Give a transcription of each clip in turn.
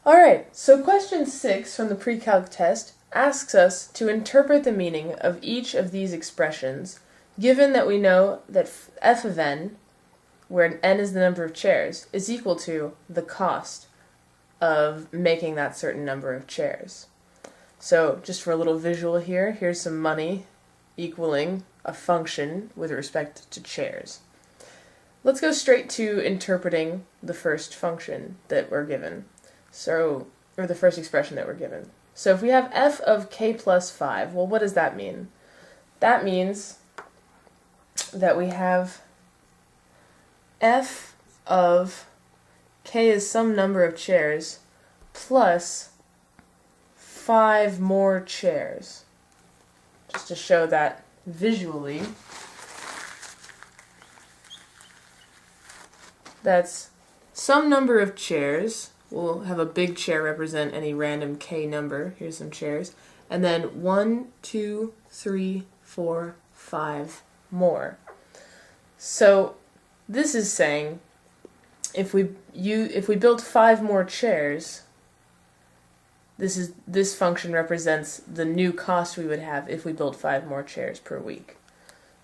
Alright, so question 6 from the pre-calc test asks us to interpret the meaning of each of these expressions, given that we know that f of n, where n is the number of chairs, is equal to the cost of making that certain number of chairs. So just for a little visual here, here's some money equaling a function with respect to chairs. Let's go straight to interpreting the first function that we're given. Or the first expression that we're given. So if we have f of k plus 5, well, what does that mean? That means that we have f of k is some number of chairs plus 5 more chairs. Just to show that visually, that's some number of chairs. We'll have a big chair represent any random k number. Here's some chairs. And then 1, 2, 3, 4, 5 more. So this is saying if we build 5 more chairs, this function represents the new cost we would have if we build 5 more chairs per week.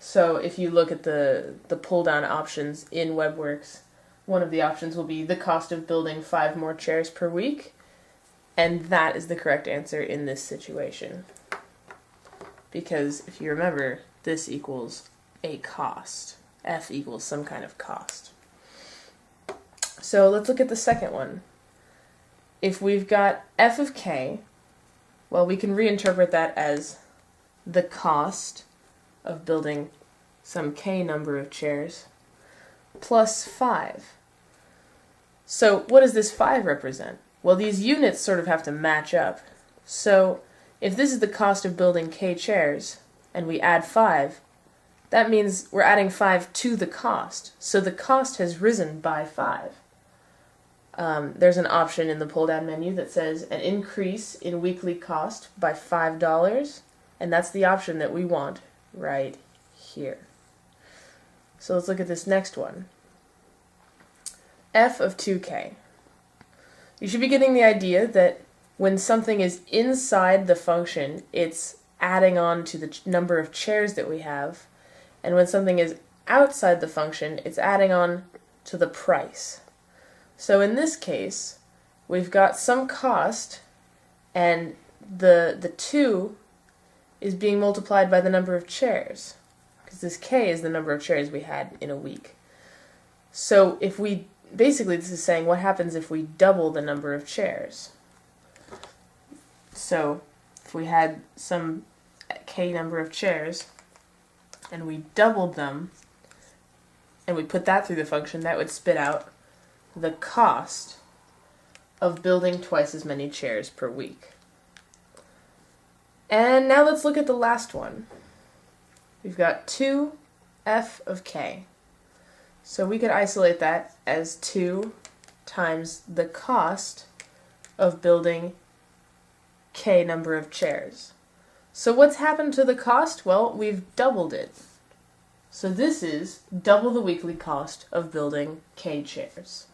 So if you look at the pull down options in WebWorks, one of the options will be the cost of building 5 more chairs per week, and that is the correct answer in this situation. Because if you remember, this equals a cost. F equals some kind of cost. So let's look at the second one. If we've got f of k, well, we can reinterpret that as the cost of building some k number of chairs plus 5. So what does this 5 represent? Well, these units sort of have to match up. So if this is the cost of building k chairs, and we add 5, that means we're adding 5 to the cost. So the cost has risen by 5. There's an option in the pull-down menu that says an increase in weekly cost by $5, and that's the option that we want right here. So let's look at this next one. F of 2k. You should be getting the idea that when something is inside the function, it's adding on to the number of chairs that we have, and when something is outside the function, it's adding on to the price. So in this case, we've got some cost, and the 2 is being multiplied by the number of chairs, because this k is the number of chairs we had in a week. So if we basically, this is saying what happens if we double the number of chairs. So if we had some k number of chairs and we doubled them and we put that through the function, that would spit out the cost of building twice as many chairs per week. And now let's look at the last one. We've got 2f of k. So we could isolate that as 2 times the cost of building k number of chairs. So what's happened to the cost? Well, we've doubled it. So this is double the weekly cost of building k chairs.